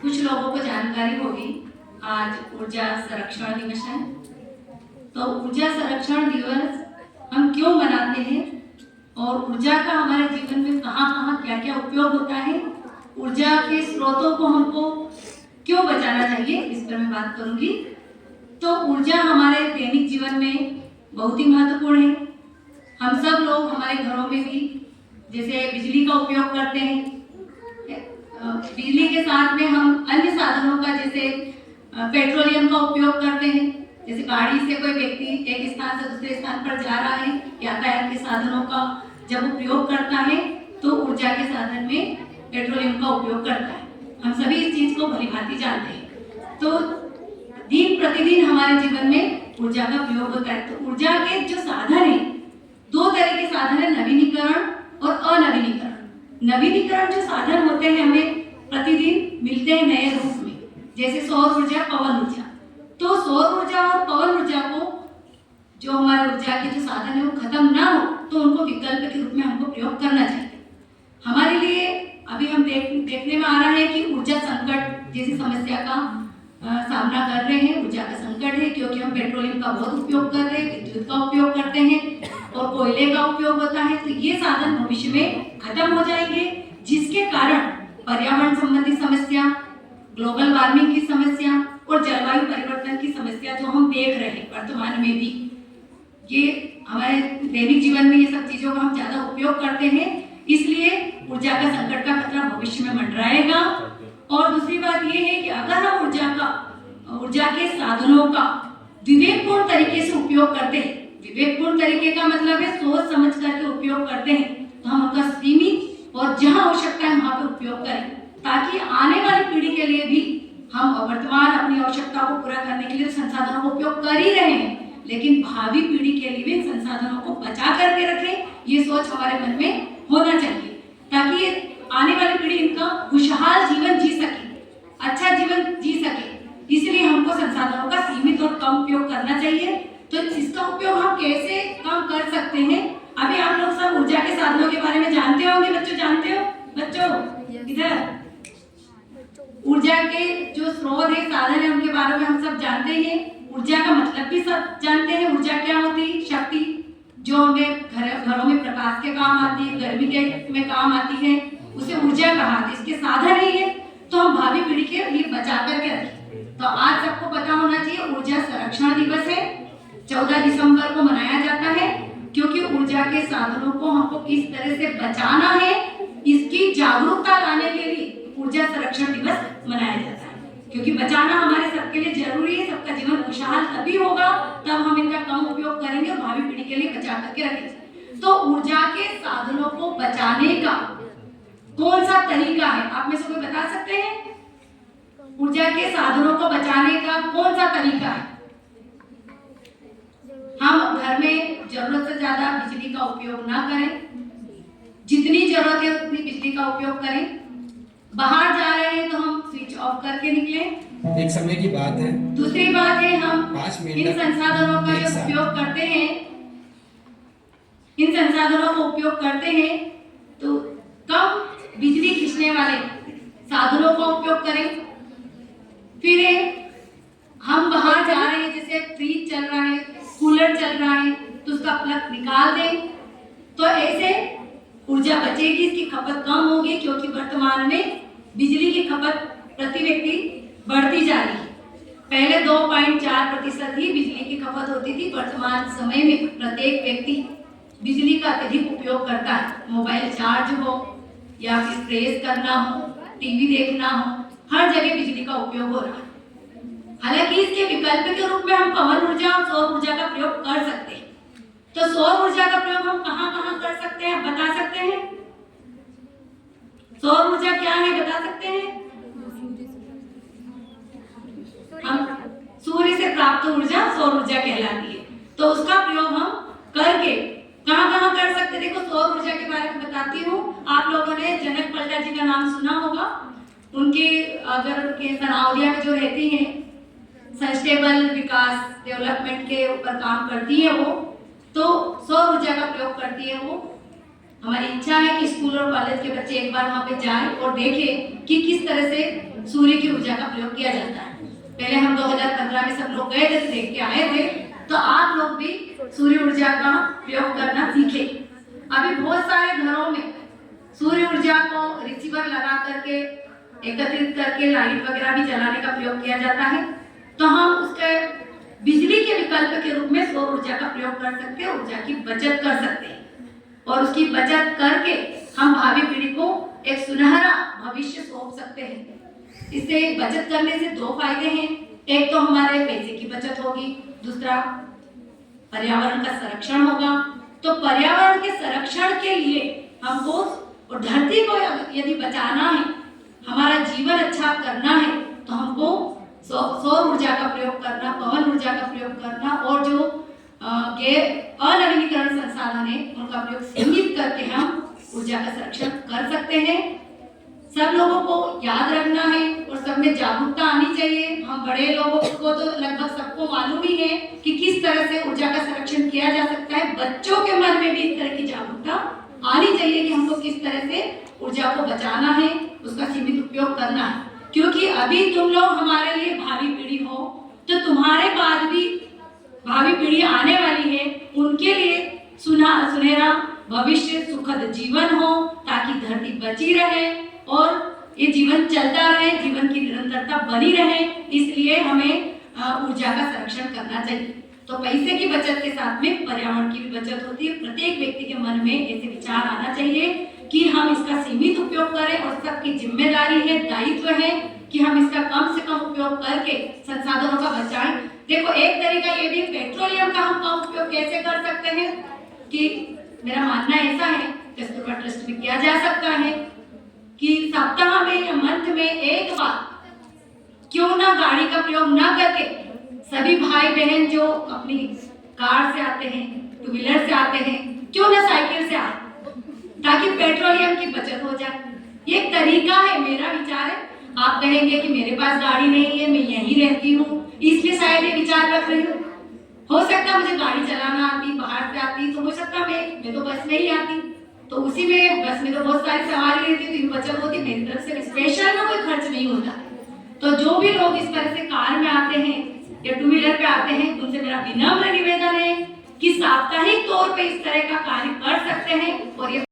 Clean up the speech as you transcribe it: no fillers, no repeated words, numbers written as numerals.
कुछ लोगों को जानकारी होगी आज ऊर्जा संरक्षण दिवस है। तो ऊर्जा संरक्षण दिवस हम क्यों मनाते हैं और ऊर्जा का हमारे जीवन में कहाँ कहाँ क्या क्या उपयोग होता है, ऊर्जा के स्रोतों को हमको क्यों बचाना चाहिए, इस पर मैं बात करूंगी। तो ऊर्जा हमारे दैनिक जीवन में बहुत ही महत्वपूर्ण है। हम सब लोग हमारे घरों में भी जैसे बिजली का उपयोग करते हैं, बिजली के साथ में हम अन्य साधनों का जैसे पेट्रोलियम का उपयोग करते हैं। जैसे गाड़ी से कोई व्यक्ति एक स्थान से दूसरे स्थान पर जा रहा है, यातायात के साधनों का जब उपयोग करता है तो ऊर्जा के साधन में पेट्रोलियम का उपयोग करता है। हम सभी इस चीज को भलीभांति जानते हैं। तो दिन प्रतिदिन हमारे जीवन में ऊर्जा का प्रयोग होता है। तो ऊर्जा के जो साधन है, दो तरह के साधन है, नवीनीकरण और अनवीनीकरण। नवीनीकरण जो साधन होते हैं हमें प्रतिदिन मिलते हैं नए रूप में, जैसे सौर ऊर्जा, पवन ऊर्जा। तो सौर ऊर्जा और पवन ऊर्जा को जो हमारे ऊर्जा के जो साधन है वो खत्म ना हो तो उनको विकल्प के रूप में हमको प्रयोग करना चाहिए। हमारे लिए अभी हम देखने में आ रहा है कि ऊर्जा संकट जैसी समस्या का सामना कर रहे हैं। ऊर्जा का संकट है क्योंकि हम पेट्रोलियम का बहुत उपयोग कर रहे हैं, विद्युत का उपयोग करते हैं और कोयले का उपयोग होता है। तो ये साधन भविष्य में खत्म हो जाएंगे, जिसके कारण पर्यावरण संबंधी समस्या, ग्लोबल वार्मिंग की समस्या और जलवायु परिवर्तन की समस्या जो हम देख रहे हैं वर्तमान में भी, ये हमारे दैनिक जीवन में ये सब चीजों का हम ज्यादा उपयोग करते हैं, इसलिए ऊर्जा का संकट का खतरा भविष्य में मंडराएगा। और दूसरी बात ये है कि अगर हम ऊर्जा के साधनों का विवेकपूर्ण तरीके से उपयोग करते हैं, विवेकपूर्ण तरीके का मतलब है सोच समझ करके उपयोग करते हैं, तो हम उनका सीमित और जहां आवश्यकता है वहां पर उपयोग करें, ताकि आने वाली पीढ़ी के लिए भी हम वर्तमान अपनी आवश्यकता को पूरा करने के लिए संसाधनों का उपयोग कर ही रहे हैं, लेकिन भावी पीढ़ी के लिए भी संसाधनों को बचा करके रखें, ये सोच हमारे मन में होना चाहिए, ताकि आने वाली पीढ़ी इनका खुशहाल जीवन जी सके, अच्छा जीवन जी सके। इसलिए हमको संसाधनों का सीमित और कम उपयोग करना चाहिए। तो इसका उपयोग हम कैसे कम कर सकते हैं? अभी आप लोग सब ऊर्जा के साधनों के बारे में जानते होंगे बच्चों, जानते हो बच्चों? इधर ऊर्जा के जो स्रोत है, साधन है, उनके बारे में हम सब जानते हैं। ऊर्जा का मतलब भी सब जानते हैं। ऊर्जा क्या होती है? शक्ति जो हमें घरों में प्रकाश के काम आती है, गर्मी के में काम आती है, उसे ऊर्जा कहा जाता है। इसके साधन है ये, तो हम भावी पीढ़ी के लिए बचा करके रखें। तो आज सबको पता होना चाहिए ऊर्जा संरक्षण दिवस है, 14 दिसंबर को मनाया जाता है, क्योंकि ऊर्जा के साधनों को हमको किस तरह से बचाना है इसकी जागरूकता लाने के लिए ऊर्जा संरक्षण दिवस मनाया जाता है। क्योंकि बचाना हमारे सबके लिए जरूरी है। सबका जीवन खुशहाल तभी होगा तब हम इनका कम उपयोग करेंगे और भावी पीढ़ी के लिए बचा करके रखेंगे। तो ऊर्जा के साधनों को बचाने का कौन सा तरीका है, आप में से कोई बता सकते हैं? ऊर्जा के साधनों को बचाने का कौन सा तरीका है? हम घर में जरूरत से ज्यादा बिजली का उपयोग ना करें, जितनी जरूरत है उतनी बिजली का उपयोग करें। बाहर जा रहे हैं तो हम स्विच ऑफ करके निकलें, एक समय की बात है। दूसरी बात है हम इन संसाधनों का जो उपयोग करते हैं, इन संसाधनों का उपयोग करते हैं तो कम बिजली खींचने वाले साधनों का उपयोग करें। फिर हम बाहर जा रहे हैं, जैसे फ्रिज चल रहा है, कूलर चल रहा है, तो उसका प्लग निकाल दें, तो ऐसे ऊर्जा बचेगी, इसकी खपत कम होगी। क्योंकि वर्तमान में बिजली की खपत प्रति व्यक्ति बढ़ती जा रही है। पहले 2.4% ही बिजली की खपत होती थी, वर्तमान समय में प्रत्येक व्यक्ति बिजली का अत्यधिक उपयोग करता है। मोबाइल चार्ज हो या फिर प्रेस करना हो, टीवी देखना हो, हर जगह बिजली का उपयोग हो रहा है। हालांकि इसके विकल्प के रूप में हम पवन ऊर्जा और सौर ऊर्जा का प्रयोग कर सकते हैं। तो सौर ऊर्जा का प्रयोग हम कहां कहां कर सकते हैं, बता सकते हैं? सौर ऊर्जा क्या है बता सकते हैं? हम सूर्य से प्राप्त ऊर्जा सौर ऊर्जा कहलाती है। तो उसका प्रयोग हम करके कहां कहां कर सकते हैं? देखो, सौर ऊर्जा के बारे में बताती हूँ। आप लोगों ने जनक पलटा जी का नाम सुना होगा। उनके अगर उनके सनावलिया में जो रहती हैं, सस्टेनेबल विकास डेवलपमेंट के ऊपर काम करती है वो, तो सौर ऊर्जा का प्रयोग करती है वो। हमारी इच्छा है कि स्कूल और कॉलेज के बच्चे एक बार वहाँ पे जाएं और देखें कि किस तरह से सूर्य की ऊर्जा का प्रयोग किया जाता है। पहले हम 2015 में सब लोग गए थे, देख के आए थे, तो आप लोग भी सूर्य ऊर्जा का प्रयोग करना सीखें। अभी बहुत सारे घरों में सूर्य ऊर्जा को रिसीवर लगा करके एकत्रित करके लाइट वगैरह भी जलाने का प्रयोग किया जाता है। तो हम उसके बिजली के विकल्प के रूप में सौर ऊर्जा का प्रयोग कर सकते हैं, ऊर्जा की बचत कर सकते हैं और उसकी बचत करके हम भावी पीढ़ी को एक सुनहरा भविष्य सौंप सकते हैं। इससे बचत करने से दो फायदे हैं, एक तो हमारे पैसे की बचत होगी, दूसरा पर्यावरण का संरक्षण होगा। तो पर्यावरण के संरक्षण के लिए हमको और धरती को यदि बचाना है, हमारा जीवन अच्छा करना है, तो हमको सौर ऊर्जा का प्रयोग करना, पवन ऊर्जा का प्रयोग करना और जो अनवीनीकरण संसाधन है उनका प्रयोग सीमित करके हम ऊर्जा का संरक्षण कर सकते हैं। सब लोगों को याद रखना है और सब में जागरूकता आनी चाहिए। हम बड़े लोगों को तो लगभग सबको मालूम ही है कि किस तरह से ऊर्जा का संरक्षण किया जा सकता है। बच्चों के मन में भी इस तरह की जागरूकता आनी चाहिए कि हमको किस तरह से ऊर्जा को बचाना है, उसका सीमित उपयोग करना है। क्योंकि अभी तुम लोग हमारे लिए भावी पीढ़ी हो, तो तुम्हारे बाद भी भावी पीढ़ी आने वाली है, उनके लिए सुनहरा भविष्य, सुखद जीवन हो, ताकि धरती बची रहे और ये जीवन चलता रहे, जीवन की निरंतरता बनी रहे। इसलिए हमें ऊर्जा का संरक्षण करना चाहिए। तो पैसे की बचत के साथ में पर्यावरण की भी बचत होती है। प्रत्येक व्यक्ति के मन में ऐसे विचार आना चाहिए कि हम इसका सीमित उपयोग करें और सबकी जिम्मेदारी है, दायित्व है कि हम इसका कम से कम उपयोग करके संसाधनों का बचाएं। देखो, एक तरीका ये भी पेट्रोलियम का हम कम उपयोग कैसे कर सकते हैं कि मेरा मानना ऐसा है, कस्तूरबा ट्रस्ट में किया जा सकता है कि सप्ताह में या मंथ में एक बार क्यों ना गाड़ी का प्रयोग ना करके सभी भाई बहन जो अपनी कार से आते हैं, टू व्हीलर से आते हैं, क्यों ना साइकिल से आए, ताकि पेट्रोलियम की बचत हो जाए। ये एक तरीका है, मेरा विचार है। आप कहेंगे कि मेरे पास गाड़ी नहीं है, मैं यहीं रहती हूँ, इसलिए शायद ये विचार रख रही हूँ। हो सकता मुझे गाड़ी चलाना आती, बाहर से आती, तो हो सकता मैं तो बस में ही आती, तो उसी में बस में तो बहुत सारी सवारी रहती, तो बचत होती, मेरी तरफ से स्पेशल ना कोई खर्च नहीं होता। तो जो भी लोग इस तरह से कार में आते हैं या टू व्हीलर पे आते हैं, उनसे मेरा विनम्र निवेदन है कि साप्ताहिक तौर पे इस तरह का कार्य कर सकते हैं और ये